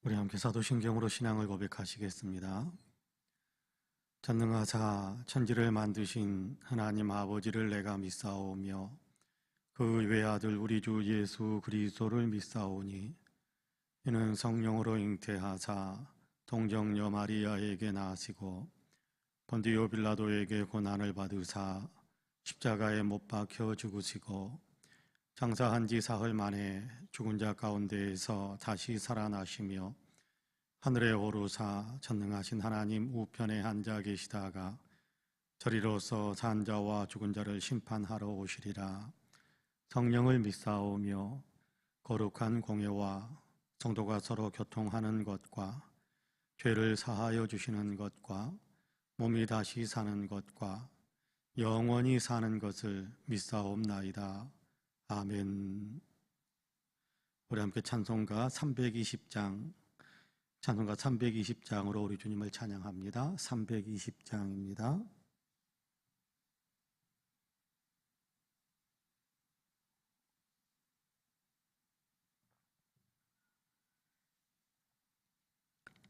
우리 함께 사도신경으로 신앙을 고백하시겠습니다. 전능하사 천지를 만드신 하나님 아버지를 내가 믿사오며 그 외아들 우리 주 예수 그리스도를 믿사오니 이는 성령으로 잉태하사 동정녀 마리아에게 나시고 본디오 빌라도에게 고난을 받으사 십자가에 못 박혀 죽으시고 장사한 지 사흘 만에 죽은 자 가운데에서 다시 살아나시며 하늘에 오르사 전능하신 하나님 우편에 앉아 계시다가 저리로서 산 자와 죽은 자를 심판하러 오시리라. 성령을 믿사오며 거룩한 공예와 성도가 서로 교통하는 것과 죄를 사하여 주시는 것과 몸이 다시 사는 것과 영원히 사는 것을 믿사옵나이다. 아멘. 우리 함께 찬송가 320장 찬송가 320장으로 우리 주님을 찬양합니다. 320장입니다.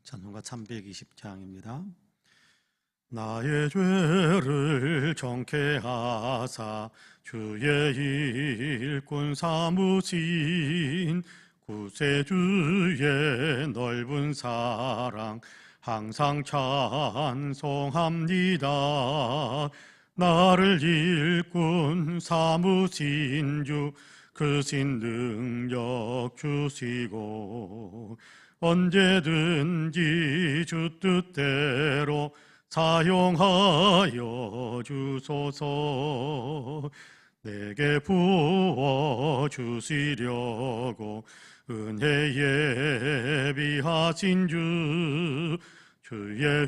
찬송가 320장입니다. 나의 죄를 정케 하사 주의 일꾼 삼으신 구세주의 넓은 사랑 항상 찬송합니다. 나를 일꾼 삼으신 주 크신 능력 주시고 언제든지 주 뜻대로 사용하여 주소서. 내게 부어주시려고 은혜 예비하신 주의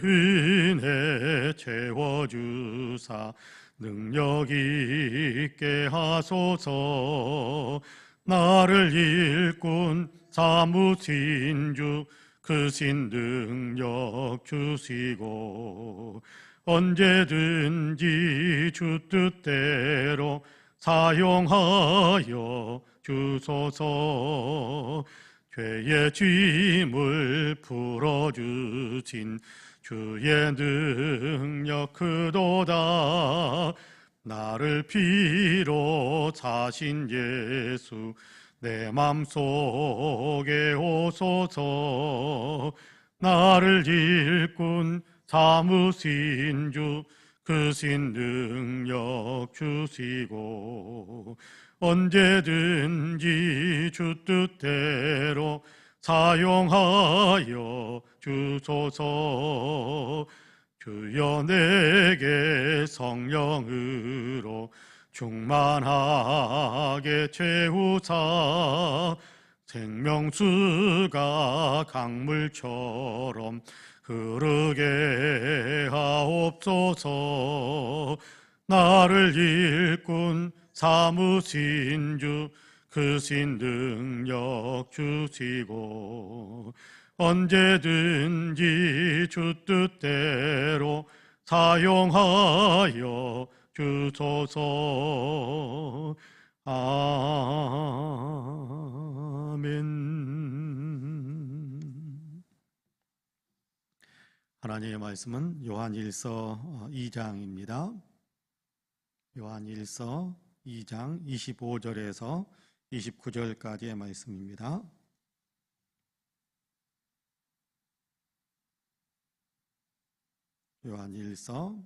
은혜 채워주사 능력 있게 하소서. 나를 일꾼 삼으신 주 크신 능력 주시고 언제든지 주 뜻대로 사용하여 주소서. 죄의 짐을 풀어주신 주의 능력 크도다. 나를 피로 사신 예수 내 맘속에 오소서. 나를 일꾼 삼으신 주 크신 능력 주시고 언제든지 주 뜻대로 사용하여 주소서. 주여 내게 성령으로 충만하게 채우사 생명수가 강물처럼 흐르게 하옵소서. 나를 일꾼 삼으신 주 크신 능력 주시고 언제든지 주 뜻대로 사용하여 주소서. 아멘. 하나님의 말씀은 요한일서 2장입니다. 요한일서 2장 25절에서 29절까지의 말씀입니다. 요한일서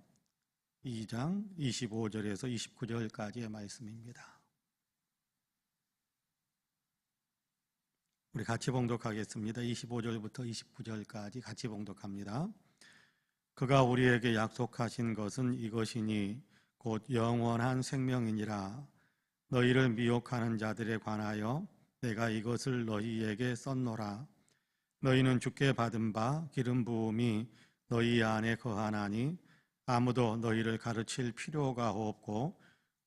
2장 25절에서 29절까지의 말씀입니다. 우리 같이 봉독하겠습니다. 25절부터 29절까지 같이 봉독합니다. 그가 우리에게 약속하신 것은 이것이니 곧 영원한 생명이니라. 너희를 미혹하는 자들에 관하여 내가 이것을 너희에게 썼노라. 너희는 주께 받은 바 기름 부음이 너희 안에 거하나니 아무도 너희를 가르칠 필요가 없고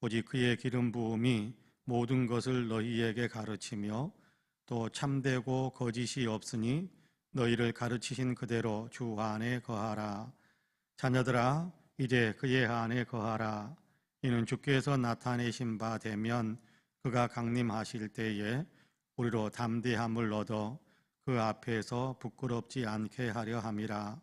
오직 그의 기름 부음이 모든 것을 너희에게 가르치며 또 참되고 거짓이 없으니 너희를 가르치신 그대로 주 안에 거하라. 자녀들아 이제 그의 안에 거하라. 이는 주께서 나타내신 바 되면 그가 강림하실 때에 우리로 담대함을 얻어 그 앞에서 부끄럽지 않게 하려 함이라.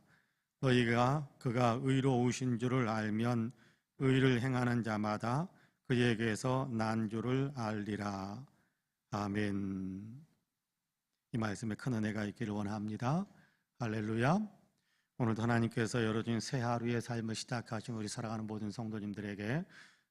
너희가 그가 의로우신 줄을 알면 의를 행하는 자마다 그에게서 난 줄을 알리라. 아멘. 이 말씀에 큰 은혜가 있기를 원합니다. 할렐루야. 오늘도 하나님께서 열어준 새 하루의 삶을 시작하신 우리 사랑하는 모든 성도님들에게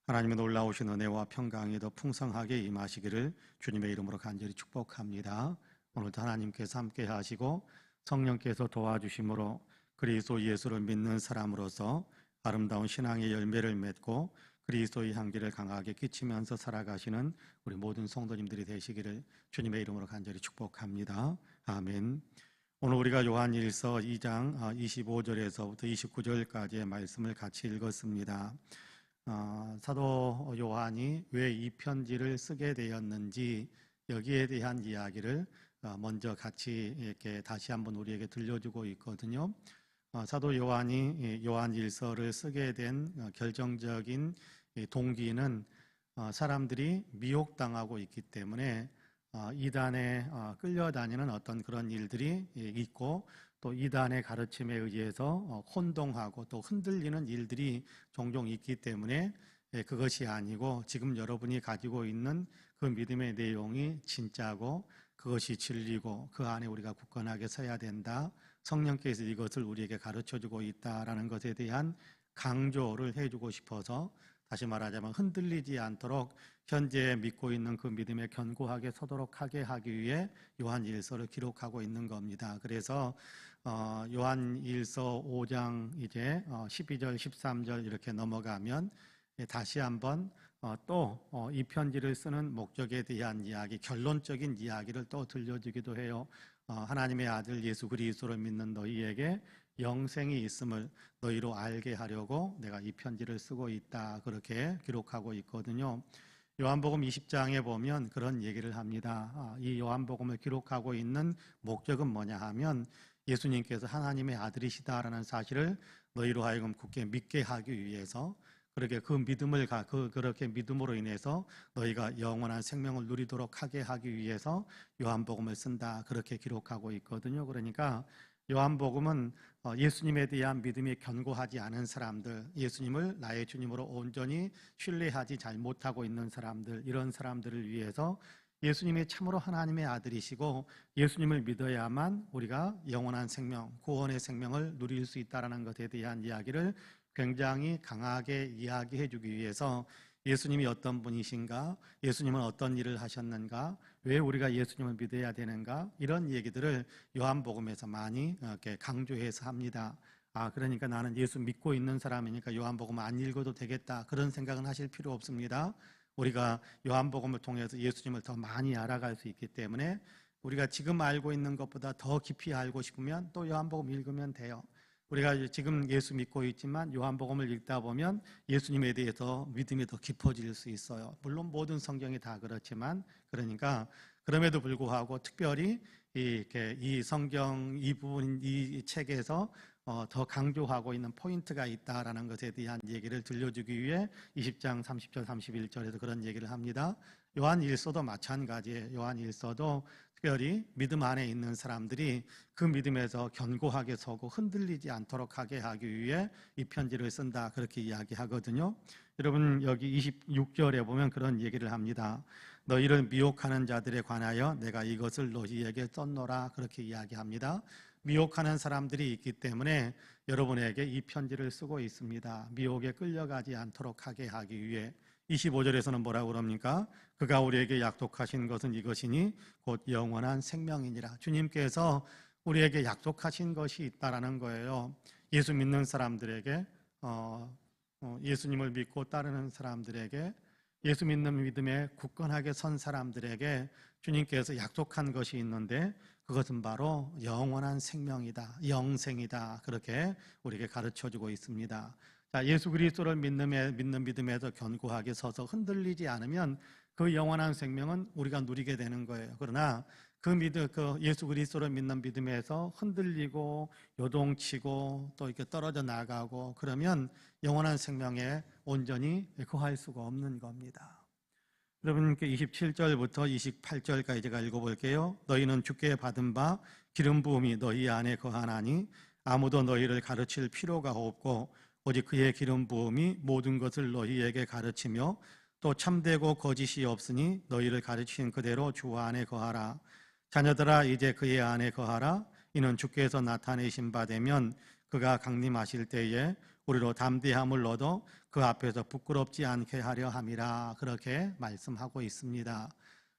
하나님의 놀라우신 은혜와 평강이 더 풍성하게 임하시기를 주님의 이름으로 간절히 축복합니다. 오늘도 하나님께서 함께 하시고 성령께서 도와주심으로 그리스도 예수를 믿는 사람으로서 아름다운 신앙의 열매를 맺고 그리스도의 향기를 강하게 끼치면서 살아가시는 우리 모든 성도님들이 되시기를 주님의 이름으로 간절히 축복합니다. 아멘. 오늘 우리가 요한일서 2장 25절에서부터 29절까지의 말씀을 같이 읽었습니다. 사도 요한이 왜 이 편지를 쓰게 되었는지 여기에 대한 이야기를 먼저 같이 이렇게 다시 한번 우리에게 들려주고 있거든요. 사도 요한이 요한일서를 쓰게 된 결정적인 동기는 사람들이 미혹당하고 있기 때문에 이단에 끌려다니는 어떤 그런 일들이 있고 또 이단의 가르침에 의해서 혼동하고 또 흔들리는 일들이 종종 있기 때문에 그것이 아니고 지금 여러분이 가지고 있는 그 믿음의 내용이 진짜고 그것이 진리고 그 안에 우리가 굳건하게 서야 된다. 성령께서 이것을 우리에게 가르쳐주고 있다라는 것에 대한 강조를 해주고 싶어서 다시 말하자면 흔들리지 않도록 현재 믿고 있는 그 믿음에 견고하게 서도록 하게 하기 위해 요한일서를 기록하고 있는 겁니다. 그래서 요한일서 5장 이제 12절, 13절 이렇게 넘어가면 다시 한번 또 이 편지를 쓰는 목적에 대한 이야기, 결론적인 이야기를 또 들려주기도 해요. 하나님의 아들 예수 그리스도를 믿는 너희에게 영생이 있음을 너희로 알게 하려고 내가 이 편지를 쓰고 있다. 그렇게 기록하고 있거든요. 요한복음 20장에 보면 그런 얘기를 합니다. 이 요한복음을 기록하고 있는 목적은 뭐냐 하면 예수님께서 하나님의 아들이시다라는 사실을 너희로 하여금 굳게 믿게 하기 위해서 그렇게 그 믿음을 그렇게 믿음으로 인해서 너희가 영원한 생명을 누리도록 하게 하기 위해서 요한복음을 쓴다. 그렇게 기록하고 있거든요. 그러니까 요한복음은 예수님에 대한 믿음이 견고하지 않은 사람들, 예수님을 나의 주님으로 온전히 신뢰하지 잘 못하고 있는 사람들, 이런 사람들을 위해서 예수님이 참으로 하나님의 아들이시고 예수님을 믿어야만 우리가 영원한 생명, 구원의 생명을 누릴 수 있다는 것에 대한 이야기를 굉장히 강하게 이야기해 주기 위해서 예수님이 어떤 분이신가, 예수님은 어떤 일을 하셨는가, 왜 우리가 예수님을 믿어야 되는가, 이런 얘기들을 요한복음에서 많이 이렇게 강조해서 합니다. 그러니까 나는 예수 믿고 있는 사람이니까 요한복음 안 읽어도 되겠다, 그런 생각은 하실 필요 없습니다. 우리가 요한복음을 통해서 예수님을 더 많이 알아갈 수 있기 때문에 우리가 지금 알고 있는 것보다 더 깊이 알고 싶으면 또 요한복음 읽으면 돼요. 우리가 지금 예수 믿고 있지만 요한복음을 읽다 보면 예수님에 대해서 믿음이 더 깊어질 수 있어요. 물론 모든 성경이 다 그렇지만 그러니까 그럼에도 불구하고 특별히 이 성경 이 부분 이 책에서 더 강조하고 있는 포인트가 있다라는 것에 대한 얘기를 들려주기 위해 20장 30절 31절에도 그런 얘기를 합니다. 요한일서도 마찬가지예요. 요한일서도 특별히 믿음 안에 있는 사람들이 그 믿음에서 견고하게 서고 흔들리지 않도록 하게 하기 위해 이 편지를 쓴다. 그렇게 이야기하거든요. 여러분 여기 26절에 보면 그런 얘기를 합니다. 너희를 미혹하는 자들에 관하여 내가 이것을 너희에게 썼노라. 그렇게 이야기합니다. 미혹하는 사람들이 있기 때문에 여러분에게 이 편지를 쓰고 있습니다. 미혹에 끌려가지 않도록 하게 하기 위해. 25절에서는 뭐라고 그럽니까? 그가 우리에게 약속하신 것은 이것이니 곧 영원한 생명이니라. 주님께서 우리에게 약속하신 것이 있다라는 거예요. 예수 믿는 사람들에게 예수님을 믿고 따르는 사람들에게 예수 믿는 믿음에 굳건하게 선 사람들에게 주님께서 약속한 것이 있는데 그것은 바로 영원한 생명이다, 영생이다. 그렇게 우리에게 가르쳐주고 있습니다. 자, 예수 그리스도를 믿는 믿음에서 견고하게 서서 흔들리지 않으면 그 영원한 생명은 우리가 누리게 되는 거예요. 그러나 그 예수 그리스도를 믿는 믿음에서 흔들리고 요동치고 또 이렇게 떨어져 나가고 그러면 영원한 생명에 온전히 거할 수가 없는 겁니다. 여러분께 27절부터 28절까지 제가 읽어볼게요. 너희는 주께 받은 바 기름 부음이 너희 안에 거하나니 아무도 너희를 가르칠 필요가 없고 오직 그의 기름 부음이 모든 것을 너희에게 가르치며 또 참되고 거짓이 없으니 너희를 가르치신 그대로 주 안에 거하라. 자녀들아 이제 그의 안에 거하라. 이는 주께서 나타내신 바 되면 그가 강림하실 때에 우리로 담대함을 얻어 그 앞에서 부끄럽지 않게 하려 함이라. 그렇게 말씀하고 있습니다.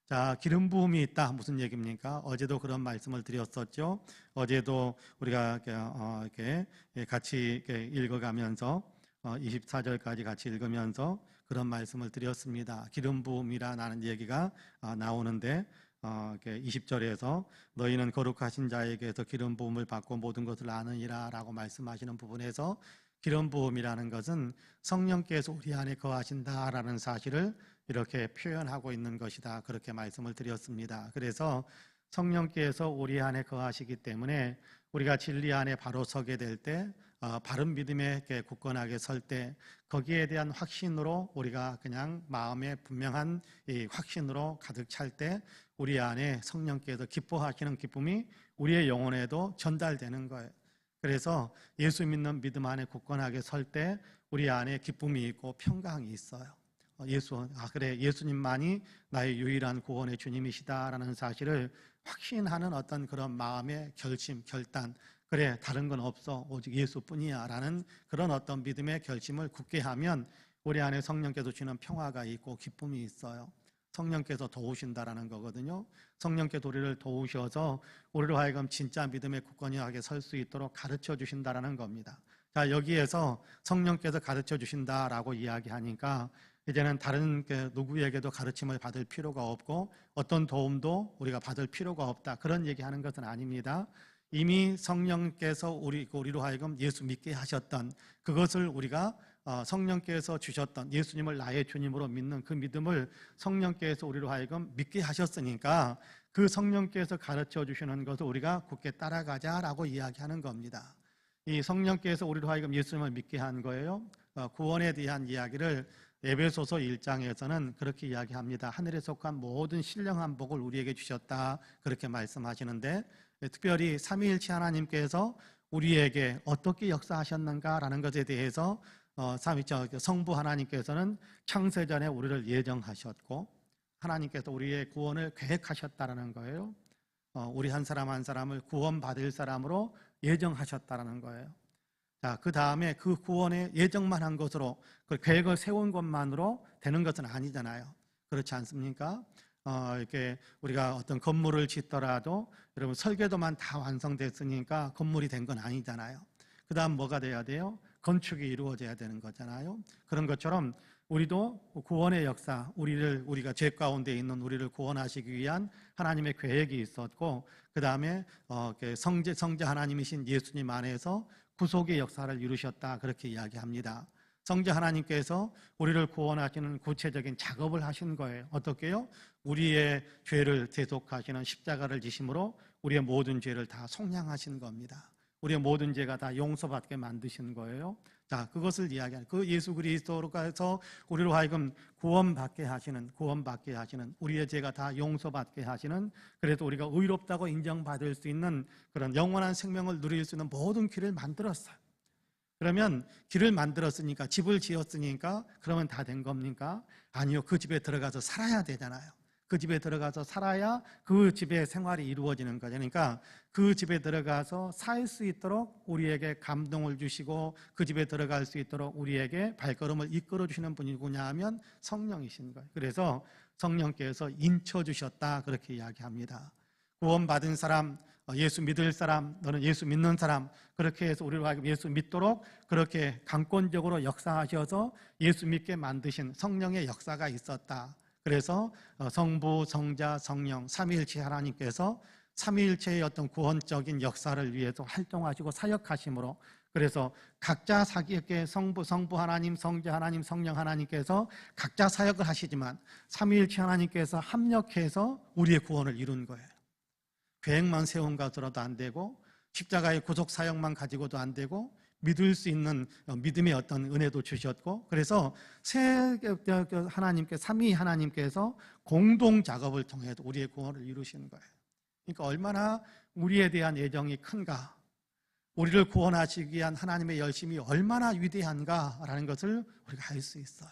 자, 기름 부음이 있다. 무슨 얘기입니까? 어제도 그런 말씀을 드렸었죠. 어제도 우리가 이렇게 같이 읽어가면서 24절까지 같이 읽으면서 그런 말씀을 드렸습니다. 기름 부음이라는 얘기가 나오는데 20절에서 너희는 거룩하신 자에게서 기름 부음을 받고 모든 것을 아느니라 라고 말씀하시는 부분에서 기름 부음이라는 것은 성령께서 우리 안에 거하신다라는 사실을 이렇게 표현하고 있는 것이다. 그렇게 말씀을 드렸습니다. 그래서 성령께서 우리 안에 거하시기 때문에 우리가 진리 안에 바로 서게 될 때, 바른 믿음에 굳건하게 설 때 거기에 대한 확신으로 우리가 그냥 마음에 분명한 이 확신으로 가득 찰 때 우리 안에 성령께서 기뻐하시는 기쁨이 우리의 영혼에도 전달되는 거예요. 그래서 예수 믿는 믿음 안에 굳건하게 설 때 우리 안에 기쁨이 있고 평강이 있어요. 그래, 예수님만이 나의 유일한 구원의 주님이시다라는 사실을 확신하는 어떤 그런 마음의 결심, 결단, 그래, 다른 건 없어, 오직 예수뿐이야 라는 그런 어떤 믿음의 결심을 굳게 하면 우리 안에 성령께서 주는 평화가 있고 기쁨이 있어요. 성령께서 도우신다라는 거거든요. 성령께서 우리를 도우셔서 우리로 하여금 진짜 믿음에 굳건하게 설 수 있도록 가르쳐 주신다라는 겁니다. 자, 여기에서 성령께서 가르쳐 주신다라고 이야기하니까 이제는 다른 누구에게도 가르침을 받을 필요가 없고 어떤 도움도 우리가 받을 필요가 없다. 그런 얘기하는 것은 아닙니다. 이미 성령께서 우리로 하여금 예수 믿게 하셨던 그것을 우리가 성령께서 주셨던 예수님을 나의 주님으로 믿는 그 믿음을 성령께서 우리로 하여금 믿게 하셨으니까 그 성령께서 가르쳐 주시는 것을 우리가 굳게 따라가자라고 이야기하는 겁니다. 이 성령께서 우리로 하여금 예수님을 믿게 한 거예요. 구원에 대한 이야기를 에베소서 1장에서는 그렇게 이야기합니다. 하늘에 속한 모든 신령한 복을 우리에게 주셨다. 그렇게 말씀하시는데 특별히 삼위일체 하나님께서 우리에게 어떻게 역사하셨는가라는 것에 대해서 성부 하나님께서는 창세전에 우리를 예정하셨고 하나님께서 우리의 구원을 계획하셨다라는 거예요. 우리 한 사람 한 사람을 구원받을 사람으로 예정하셨다라는 거예요. 자, 그 다음에 그 구원의 예정만 한 것으로 그 계획을 세운 것만으로 되는 것은 아니잖아요. 그렇지 않습니까? 이렇게 우리가 어떤 건물을 짓더라도 여러분 설계도만 다 완성됐으니까 건물이 된 건 아니잖아요. 그 다음 뭐가 돼야 돼요? 건축이 이루어져야 되는 거잖아요. 그런 것처럼 우리도 구원의 역사, 우리가 죄 가운데 있는 우리를 구원하시기 위한 하나님의 계획이 있었고 그 다음에 성자 하나님이신 예수님 안에서 구속의 역사를 이루셨다. 그렇게 이야기합니다. 성자 하나님께서 우리를 구원하시는 구체적인 작업을 하신 거예요. 어떻게요? 우리의 죄를 대속하시는 십자가를 지심으로 우리의 모든 죄를 다 속량하신 겁니다. 우리의 모든 죄가 다 용서받게 만드신 거예요. 자, 그것을 이야기하는 그 예수 그리스도로서 우리로 하여금 구원받게 하시는 우리의 죄가 다 용서받게 하시는 그래도 우리가 의롭다고 인정받을 수 있는 그런 영원한 생명을 누릴 수 있는 모든 길을 만들었어요. 그러면 길을 만들었으니까 집을 지었으니까 그러면 다 된 겁니까? 아니요. 그 집에 들어가서 살아야 되잖아요. 그 집에 들어가서 살아야 그 집의 생활이 이루어지는 거죠. 그러니까 그 집에 들어가서 살 수 있도록 우리에게 감동을 주시고 그 집에 들어갈 수 있도록 우리에게 발걸음을 이끌어 주시는 분이 누구냐 하면 성령이신 거예요. 그래서 성령께서 인쳐 주셨다 그렇게 이야기합니다. 구원받은 사람, 예수 믿을 사람, 너는 예수 믿는 사람 그렇게 해서 우리로 하여금 예수 믿도록 그렇게 강권적으로 역사하셔서 예수 믿게 만드신 성령의 역사가 있었다. 그래서 성부, 성자, 성령, 삼위일체 하나님께서 삼위일체의 어떤 구원적인 역사를 위해서 활동하시고 사역하심으로 그래서 각자 사기에 성부 하나님, 성자 하나님, 성령 하나님께서 각자 사역을 하시지만 삼위일체 하나님께서 합력해서 우리의 구원을 이룬 거예요. 계획만 세운 것으로도 안 되고 십자가의 구속 사역만 가지고도 안 되고 믿을 수 있는 믿음의 어떤 은혜도 주셨고, 그래서 하나님께, 삼위 하나님께서 공동 작업을 통해 우리의 구원을 이루시는 거예요. 그러니까 얼마나 우리에 대한 애정이 큰가, 우리를 구원하시기 위한 하나님의 열심이 얼마나 위대한가라는 것을 우리가 알 수 있어요.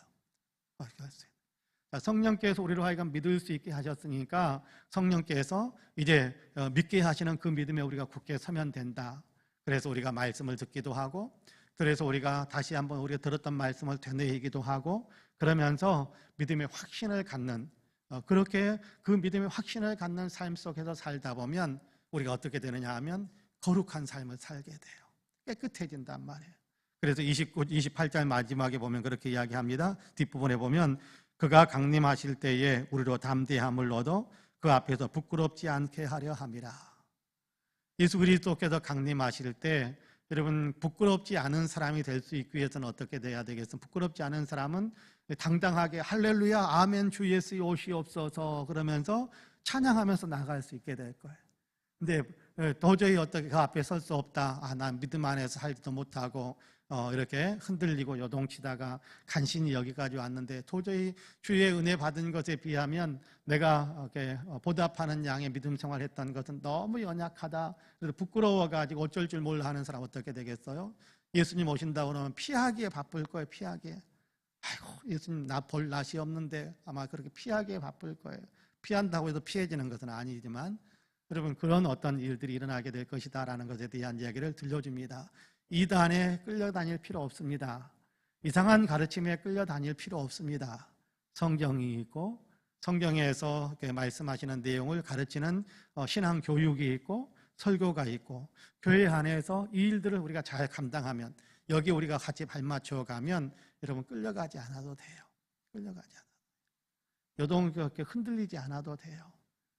성령께서 우리로 하여금 믿을 수 있게 하셨으니까 성령께서 이제 믿게 하시는 그 믿음에 우리가 굳게 서면 된다. 그래서 우리가 말씀을 듣기도 하고, 그래서 우리가 다시 한번 우리가 들었던 말씀을 되뇌이기도 하고, 그러면서 믿음의 확신을 갖는, 그렇게 그 믿음의 확신을 갖는 삶 속에서 살다 보면 우리가 어떻게 되느냐 하면 거룩한 삶을 살게 돼요. 깨끗해진단 말이에요. 그래서 28절 마지막에 보면 그렇게 이야기합니다. 뒷부분에 보면 그가 강림하실 때에 우리로 담대함을 얻어 그 앞에서 부끄럽지 않게 하려 함이라. 예수 그리스도께서 강림하실 때 여러분 부끄럽지 않은 사람이 될 수 있기 위해서는 어떻게 돼야 되겠습니까? 부끄럽지 않은 사람은 당당하게 할렐루야 아멘 주 예수의 오시옵소서 그러면서 찬양하면서 나갈 수 있게 될 거예요. 근데 도저히 어떻게 그 앞에 설 수 없다. 난 믿음 안에서 살지도 못하고 이렇게 흔들리고 요동치다가 간신히 여기까지 왔는데 도저히 주의 은혜 받은 것에 비하면 내가 이렇게 보답하는 양의 믿음 생활했던 것은 너무 연약하다. 그래서 부끄러워가지고 어쩔 줄 몰라 하는 사람 어떻게 되겠어요? 예수님 오신다고 그러면 피하기에 바쁠 거예요. 피하기에. 아이고 예수님 나 볼 낯이 없는데 아마 그렇게 피하기에 바쁠 거예요. 피한다고 해서 피해지는 것은 아니지만 여러분 그런 어떤 일들이 일어나게 될 것이다라는 것에 대한 이야기를 들려줍니다. 이단에 끌려다닐 필요 없습니다. 이상한 가르침에 끌려다닐 필요 없습니다. 성경이 있고 성경에서 말씀하시는 내용을 가르치는 신앙 교육이 있고 설교가 있고 교회 안에서 이 일들을 우리가 잘 감당하면 여기 우리가 같이 발맞춰 가면 여러분 끌려가지 않아도 돼요. 끌려가지 않아도 요동 그렇게 흔들리지 않아도 돼요.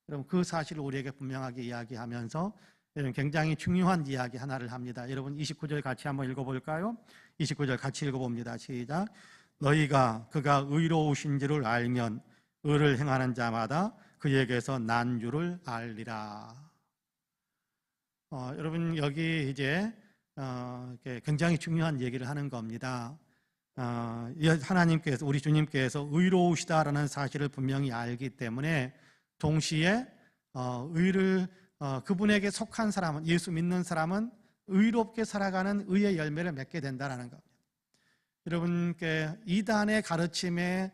여러분 그 사실을 우리에게 분명하게 이야기하면서 여러분 굉장히 중요한 이야기 하나를 합니다. 여러분 29절 같이 한번 읽어볼까요? 29절 같이 읽어봅니다. 시작. 너희가 그가 의로우신 줄을 알면 의를 행하는 자마다 그에게서 난 줄을 알리라. 여러분 여기 이제 굉장히 중요한 얘기를 하는 겁니다. 하나님께서 우리 주님께서 의로우시다라는 사실을 분명히 알기 때문에 동시에 의를 그분에게 속한 사람은 예수 믿는 사람은 의롭게 살아가는 의의 열매를 맺게 된다는 겁니다. 여러분께 이단의 가르침에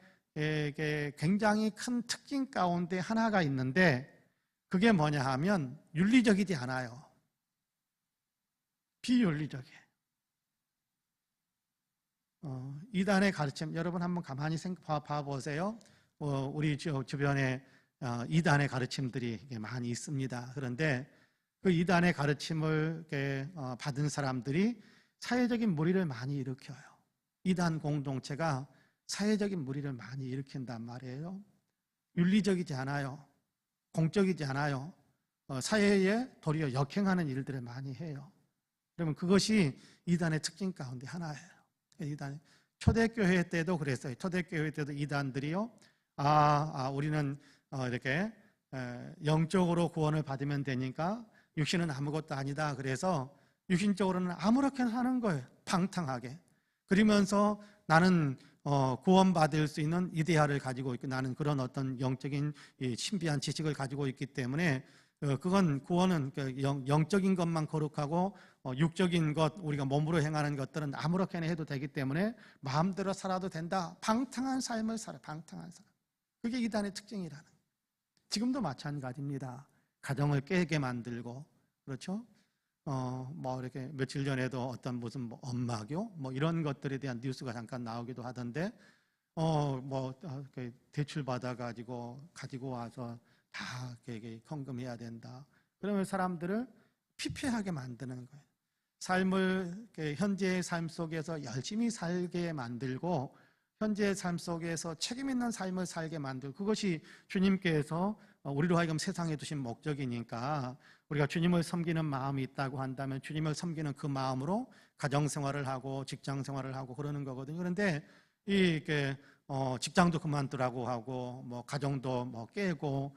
굉장히 큰 특징 가운데 하나가 있는데 그게 뭐냐 하면 윤리적이지 않아요. 비윤리적이에요. 이단의 가르침 여러분 한번 가만히 봐보세요. 우리 주변에 이단의 가르침들이 많이 있습니다. 그런데 그 이단의 가르침을 받은 사람들이 사회적인 무리를 많이 일으켜요. 이단 공동체가 사회적인 무리를 많이 일으킨단 말이에요. 윤리적이지 않아요. 공적이지 않아요. 사회에 도리어 역행하는 일들을 많이 해요. 그러면 그것이 이단의 특징 가운데 하나예요. 이단 초대교회 때도 그랬어요. 초대교회 때도 이단들이요. 우리는 이렇게 영적으로 구원을 받으면 되니까 육신은 아무것도 아니다. 그래서 육신적으로는 아무렇게나 하는 거예요. 방탕하게. 그러면서 나는 구원받을 수 있는 이데아를 가지고 있고 나는 그런 어떤 영적인 신비한 지식을 가지고 있기 때문에 그건 구원은 영적인 것만 거룩하고 육적인 것 우리가 몸으로 행하는 것들은 아무렇게나 해도 되기 때문에 마음대로 살아도 된다. 방탕한 삶을 살아. 방탕한 삶. 그게 이단의 특징이라는 거예요. 지금도 마찬가지입니다. 가정을 깨게 만들고 그렇죠? 이렇게 며칠 전에도 어떤 무슨 엄마교 이런 것들에 대한 뉴스가 잠깐 나오기도 하던데 대출 받아가지고 가지고 와서 다 헌금해야 된다. 그러면 사람들을 피폐하게 만드는 거예요. 삶을 현재의 삶 속에서 열심히 살게 만들고 현재의 삶 속에서 책임 있는 삶을 살게 만들고 그것이 주님께서 우리로 하여금 세상에 두신 목적이니까 우리가 주님을 섬기는 마음이 있다고 한다면 주님을 섬기는 그 마음으로 가정생활을 하고 직장생활을 하고 그러는 거거든요. 그런데 직장도 그만두라고 하고 가정도 깨고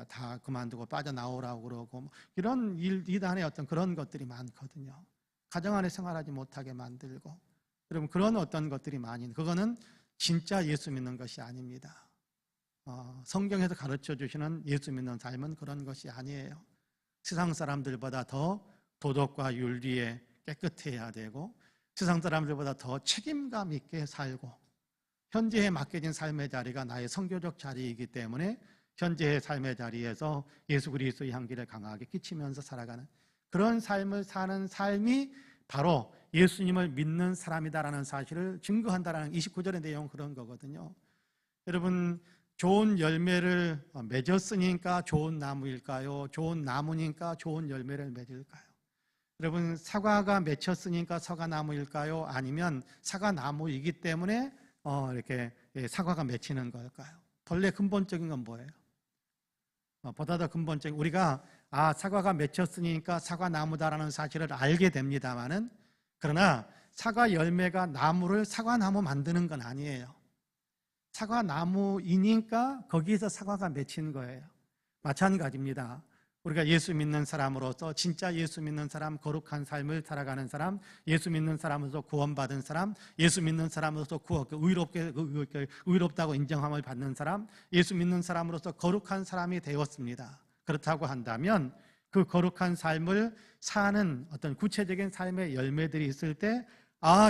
다 그만두고 빠져나오라고 그러고 이런 이단의 어떤 그런 것들이 많거든요. 가정 안에 생활하지 못하게 만들고, 여러분 그런 어떤 것들이 많이, 그거는 진짜 예수 믿는 것이 아닙니다. 성경에서 가르쳐 주시는 예수 믿는 삶은 그런 것이 아니에요. 세상 사람들보다 더 도덕과 윤리에 깨끗해야 되고, 세상 사람들보다 더 책임감 있게 살고, 현재에 맡겨진 삶의 자리가 나의 선교적 자리이기 때문에 현재의 삶의 자리에서 예수 그리스도의 향기를 강하게 끼치면서 살아가는 그런 삶을 사는 삶이 바로 예수님을 믿는 사람이다라는 사실을 증거한다라는 29절의 내용은 그런 거거든요. 여러분, 좋은 열매를 맺었으니까 좋은 나무일까요? 좋은 나무니까 좋은 열매를 맺을까요? 여러분, 사과가 맺혔으니까 사과나무일까요? 아니면 사과나무이기 때문에 이렇게 사과가 맺히는 걸까요? 본래 근본적인 건 뭐예요? 보다 더 근본적인, 우리가 사과가 맺혔으니까 사과나무다라는 사실을 알게 됩니다만은, 그러나 사과 열매가 나무를 사과나무 만드는 건 아니에요. 사과나무이니까 거기에서 사과가 맺힌 거예요. 마찬가지입니다. 우리가 예수 믿는 사람으로서, 진짜 예수 믿는 사람, 거룩한 삶을 살아가는 사람, 예수 믿는 사람으로서 구원받은 사람, 예수 믿는 사람으로서 의롭다고 인정함을 받는 사람, 예수 믿는 사람으로서 거룩한 사람이 되었습니다. 그렇다고 한다면 그 거룩한 삶을 사는 어떤 구체적인 삶의 열매들이 있을 때,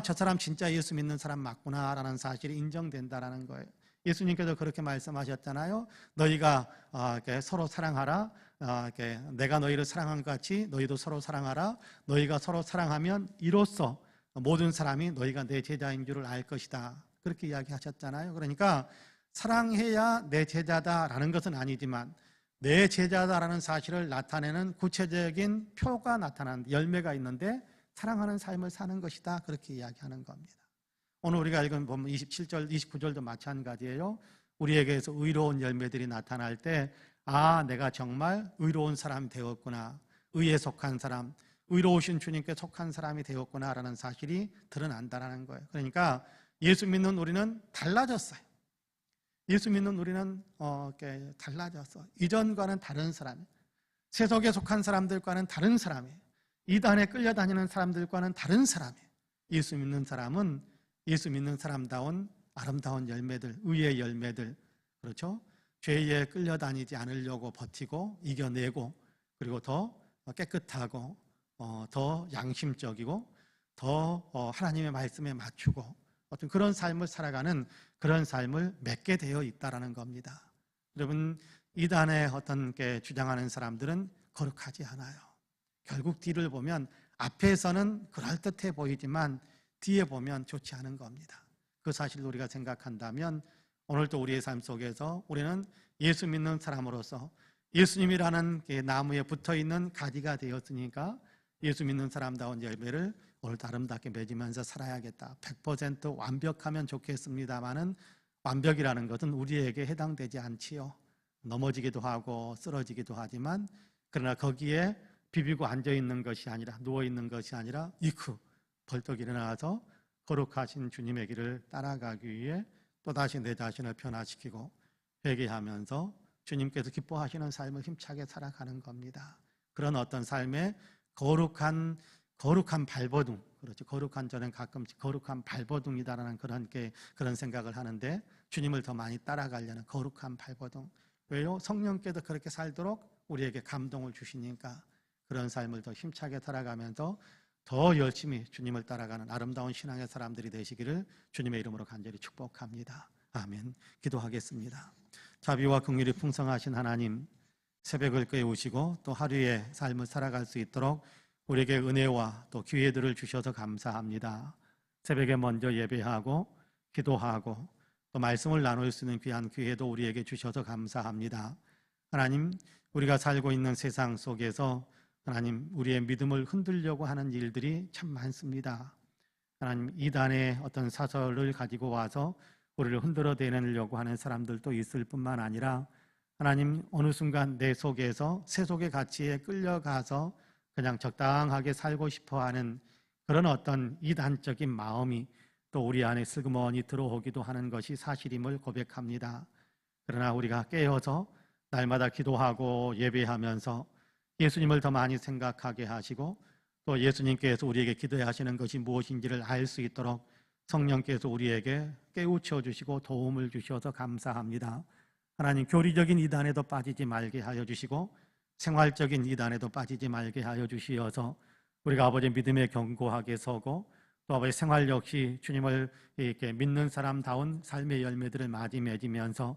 저 사람 진짜 예수 믿는 사람 맞구나라는 사실이 인정된다라는 거예요. 예수님께서 그렇게 말씀하셨잖아요. 너희가 이렇게 서로 사랑하라. 이렇게 내가 너희를 사랑한 것 같이 너희도 서로 사랑하라. 너희가 서로 사랑하면 이로써 모든 사람이 너희가 내 제자인 줄을 알 것이다. 그렇게 이야기하셨잖아요. 그러니까 사랑해야 내 제자다라는 것은 아니지만, 내 제자다라는 사실을 나타내는 구체적인 표가 나타나는 열매가 있는데, 사랑하는 삶을 사는 것이다. 그렇게 이야기하는 겁니다. 오늘 우리가 읽은 보면 27절, 29절도 마찬가지예요. 우리에게서 의로운 열매들이 나타날 때, 내가 정말 의로운 사람이 되었구나, 의에 속한 사람, 의로우신 주님께 속한 사람이 되었구나라는 사실이 드러난다는 거예요. 그러니까 예수 믿는 우리는 달라졌어요. 예수 믿는 우리는 달라졌어. 이전과는 다른 사람이에요. 세속에 속한 사람들과는 다른 사람이에요. 이단에 끌려다니는 사람들과는 다른 사람이에요. 예수 믿는 사람은 예수 믿는 사람다운 아름다운 열매들, 의의 열매들, 그렇죠? 죄에 끌려다니지 않으려고 버티고 이겨내고, 그리고 더 깨끗하고 더 양심적이고 더 하나님의 말씀에 맞추고 어떤 그런 삶을 살아가는 그런 삶을 맺게 되어 있다라는 겁니다. 여러분, 이단의 어떤 게 주장하는 사람들은 거룩하지 않아요. 결국 뒤를 보면 앞에서는 그럴듯해 보이지만 뒤에 보면 좋지 않은 겁니다. 그 사실을 우리가 생각한다면 오늘도 우리의 삶 속에서 우리는 예수 믿는 사람으로서 예수님이라는 나무에 붙어있는 가지가 되었으니까 예수 믿는 사람다운 열매를 오늘도 아름답게 맺으면서 살아야겠다. 100% 완벽하면 좋겠습니다만은 완벽이라는 것은 우리에게 해당되지 않지요. 넘어지기도 하고 쓰러지기도 하지만, 그러나 거기에 비비고 앉아있는 것이 아니라, 누워있는 것이 아니라 벌떡 일어나서 거룩하신 주님의 길을 따라가기 위해 또다시 내 자신을 변화시키고 회개하면서 주님께서 기뻐하시는 삶을 힘차게 살아가는 겁니다. 그런 어떤 삶의 거룩한 발버둥, 그렇죠. 거룩한 저는 가끔씩 거룩한 발버둥이다라는 그런 생각을 하는데, 주님을 더 많이 따라가려는 거룩한 발버둥. 왜요? 성령께서 그렇게 살도록 우리에게 감동을 주시니까 그런 삶을 더 힘차게 살아가면서 더 열심히 주님을 따라가는 아름다운 신앙의 사람들이 되시기를 주님의 이름으로 간절히 축복합니다. 아멘. 기도하겠습니다. 자비와 긍휼이 풍성하신 하나님, 새벽을 깨우시고 또 하루의 삶을 살아갈 수 있도록 우리에게 은혜와 또 기회들을 주셔서 감사합니다. 새벽에 먼저 예배하고 기도하고 또 말씀을 나눌 수 있는 귀한 기회도 우리에게 주셔서 감사합니다. 하나님, 우리가 살고 있는 세상 속에서 하나님, 우리의 믿음을 흔들려고 하는 일들이 참 많습니다. 하나님, 이단의 어떤 사설을 가지고 와서 우리를 흔들어대려고 하는 사람들도 있을 뿐만 아니라, 하나님, 어느 순간 내 속에서 세속의 가치에 끌려가서 그냥 적당하게 살고 싶어하는 그런 어떤 이단적인 마음이 또 우리 안에 슬그머니 들어오기도 하는 것이 사실임을 고백합니다. 그러나 우리가 깨어서 날마다 기도하고 예배하면서 예수님을 더 많이 생각하게 하시고 또 예수님께서 우리에게 기도해야 하시는 것이 무엇인지를 알 수 있도록 성령께서 우리에게 깨우쳐 주시고 도움을 주셔서 감사합니다. 하나님, 교리적인 이단에도 빠지지 말게 하여 주시고 생활적인 이단에도 빠지지 말게 하여 주시어서 우리가 아버지 믿음에 견고하게 서고 또 아버지 생활 역시 주님을 이렇게 믿는 사람다운 삶의 열매들을 많이 맺으면서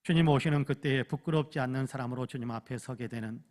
주님 오시는 그때에 부끄럽지 않는 사람으로 주님 앞에 서게 되는,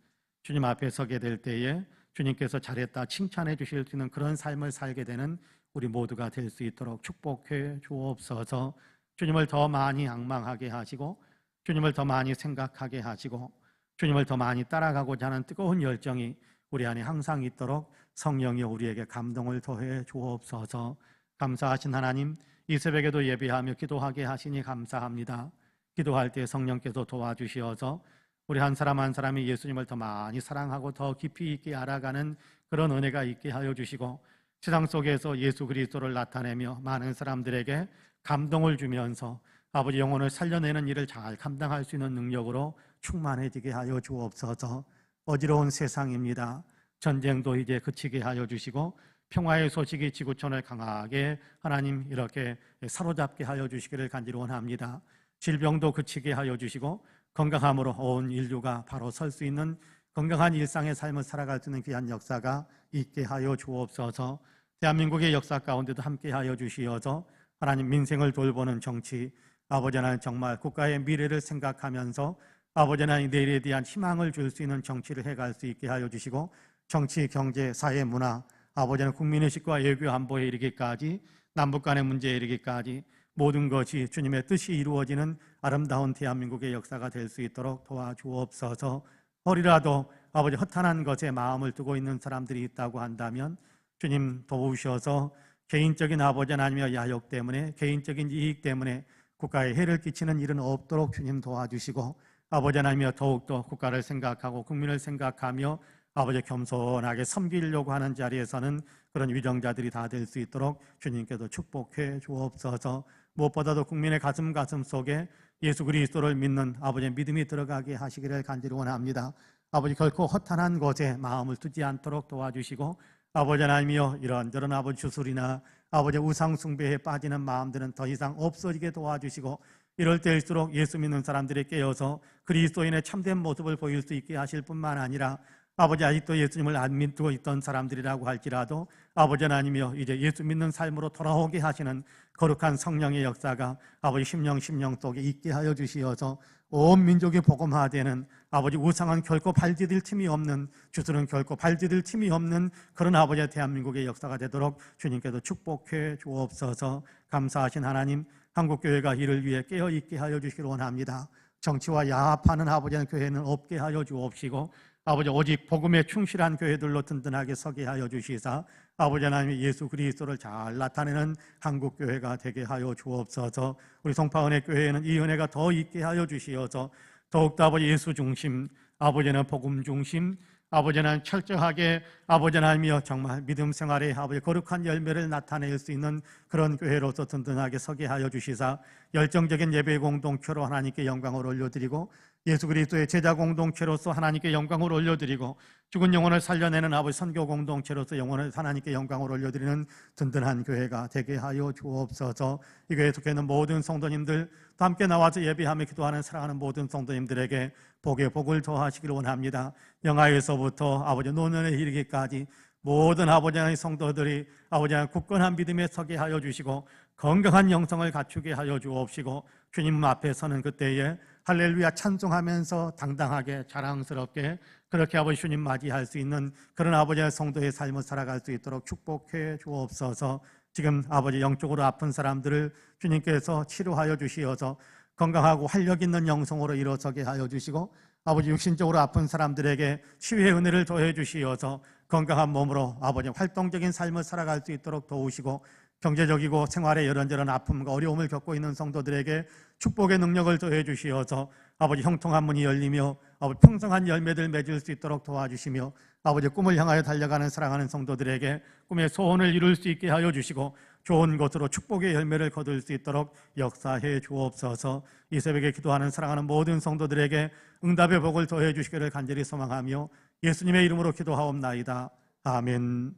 주님 앞에 서게 될 때에 주님께서 잘했다 칭찬해 주실 수 있는 그런 삶을 살게 되는 우리 모두가 될 수 있도록 축복해 주옵소서. 주님을 더 많이 앙망하게 하시고 주님을 더 많이 생각하게 하시고 주님을 더 많이 따라가고자 하는 뜨거운 열정이 우리 안에 항상 있도록 성령이 우리에게 감동을 더해 주옵소서. 감사하신 하나님, 이 새벽에도 예배하며 기도하게 하시니 감사합니다. 기도할 때 성령께서 도와주시어서 우리 한 사람 한 사람이 예수님을 더 많이 사랑하고 더 깊이 있게 알아가는 그런 은혜가 있게 하여 주시고 세상 속에서 예수 그리스도를 나타내며 많은 사람들에게 감동을 주면서 아버지 영혼을 살려내는 일을 잘 감당할 수 있는 능력으로 충만해지게 하여 주옵소서. 어지러운 세상입니다. 전쟁도 이제 그치게 하여 주시고 평화의 소식이 지구촌을 강하게 하나님 이렇게 사로잡게 하여 주시기를 간절히 원합니다. 질병도 그치게 하여 주시고 건강함으로 온 인류가 바로 설 수 있는 건강한 일상의 삶을 살아갈 수 있는 귀한 역사가 있게 하여 주옵소서. 대한민국의 역사 가운데도 함께 하여 주시어서 하나님 민생을 돌보는 정치, 아버지 하나님 정말 국가의 미래를 생각하면서 아버지 하나님 내일에 대한 희망을 줄 수 있는 정치를 해갈 수 있게 하여 주시고 정치, 경제, 사회, 문화, 아버지 하나님 국민의식과 외교 안보에 이르기까지 남북 간의 문제에 이르기까지 모든 것이 주님의 뜻이 이루어지는 아름다운 대한민국의 역사가 될 수 있도록 도와주옵소서. 허리라도 아버지 허탄한 것에 마음을 두고 있는 사람들이 있다고 한다면 주님 도우셔서 개인적인 아버지 하나님의 야욕 때문에 개인적인 이익 때문에 국가에 해를 끼치는 일은 없도록 주님 도와주시고 아버지 하나님이여 더욱더 국가를 생각하고 국민을 생각하며 아버지 겸손하게 섬기려고 하는 자리에서는 그런 위정자들이 다 될 수 있도록 주님께서 축복해 주옵소서. 무엇보다도 국민의 가슴 속에 예수 그리스도를 믿는 아버지의 믿음이 들어가게 하시기를 간절히 원합니다. 아버지 결코 허탄한 것에 마음을 두지 않도록 도와주시고 아버지 하나님이여 이런저런 아버지 주술이나 아버지 우상 숭배에 빠지는 마음들은 더 이상 없어지게 도와주시고 이럴 때일수록 예수 믿는 사람들이 깨어서 그리스도인의 참된 모습을 보일 수 있게 하실 뿐만 아니라 아버지 아직도 예수님을 안 믿고 있던 사람들이라고 할지라도 아버지 하나님이여 이제 예수 믿는 삶으로 돌아오게 하시는 거룩한 성령의 역사가 아버지 심령 속에 있게 하여 주시어서 온 민족이 복음화되는 아버지 우상은 결코 발디딜 틈이 없는 주술은 결코 발디딜 틈이 없는 그런 아버지의 대한민국의 역사가 되도록 주님께서 축복해 주옵소서. 감사하신 하나님, 한국교회가 이를 위해 깨어있게 하여 주시기를 원합니다. 정치와 야합하는 아버지의 교회는 없게 하여 주옵시고 아버지 오직 복음에 충실한 교회들로 든든하게 서게 하여 주시사 아버지 하나님 예수 그리스도를 잘 나타내는 한국교회가 되게 하여 주옵소서. 우리 송파은혜 교회에는 이 은혜가 더 있게 하여 주시어서 더욱더 아버지 예수 중심, 아버지는 복음 중심, 아버지는 철저하게 아버지 하나님이여 정말 믿음 생활에 아버지 거룩한 열매를 나타낼 수 있는 그런 교회로서 든든하게 서게 하여 주시사 열정적인 예배 공동체로 하나님께 영광을 올려드리고 예수 그리스도의 제자 공동체로서 하나님께 영광을 올려드리고 죽은 영혼을 살려내는 아버지 선교 공동체로서 영혼을 하나님께 영광을 올려드리는 든든한 교회가 되게 하여 주옵소서. 이 교회에 속해 있는 모든 성도님들 또 함께 나와서 예배하며 기도하는 사랑하는 모든 성도님들에게 복에 복을 더하시기를 원합니다. 영하에서부터 아버지 노년에 이르기까지 모든 아버지 하나님의 성도들이 아버지 하나님 굳건한 믿음에 서게 하여 주시고 건강한 영성을 갖추게 하여 주옵시고 주님 앞에 서는 그때에 할렐루야 찬송하면서 당당하게 자랑스럽게 그렇게 아버지 주님 맞이할 수 있는 그런 아버지의 성도의 삶을 살아갈 수 있도록 축복해 주옵소서. 지금 아버지 영적으로 아픈 사람들을 주님께서 치료하여 주시어서 건강하고 활력 있는 영성으로 일어서게 하여 주시고 아버지 육신적으로 아픈 사람들에게 치유의 은혜를 더해 주시어서 건강한 몸으로 아버지 활동적인 삶을 살아갈 수 있도록 도우시고 경제적이고 생활에 이런저런 아픔과 어려움을 겪고 있는 성도들에게 축복의 능력을 더해 주시어서 아버지 형통한 문이 열리며 아버지 풍성한 열매들 맺을 수 있도록 도와주시며 아버지 꿈을 향하여 달려가는 사랑하는 성도들에게 꿈의 소원을 이룰 수 있게 하여 주시고 좋은 것으로 축복의 열매를 거둘 수 있도록 역사해 주옵소서. 이 새벽에 기도하는 사랑하는 모든 성도들에게 응답의 복을 더해 주시기를 간절히 소망하며 예수님의 이름으로 기도하옵나이다. 아멘.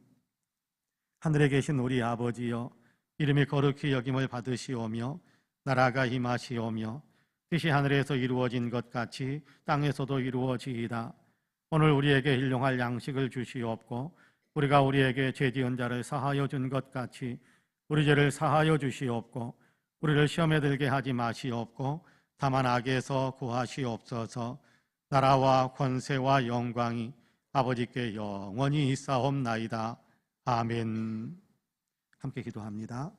하늘에 계신 우리 아버지여, 이름이 거룩히 여김을 받으시오며 나라가 임하시오며 뜻이 하늘에서 이루어진 것 같이 땅에서도 이루어지이다. 오늘 우리에게 일용할 양식을 주시옵고 우리가 우리에게 죄 지은 자를 사하여 준 것 같이 우리 죄를 사하여 주시옵고 우리를 시험에 들게 하지 마시옵고 다만 악에서 구하시옵소서. 나라와 권세와 영광이 아버지께 영원히 있사옵나이다. 아멘. 함께 기도합니다.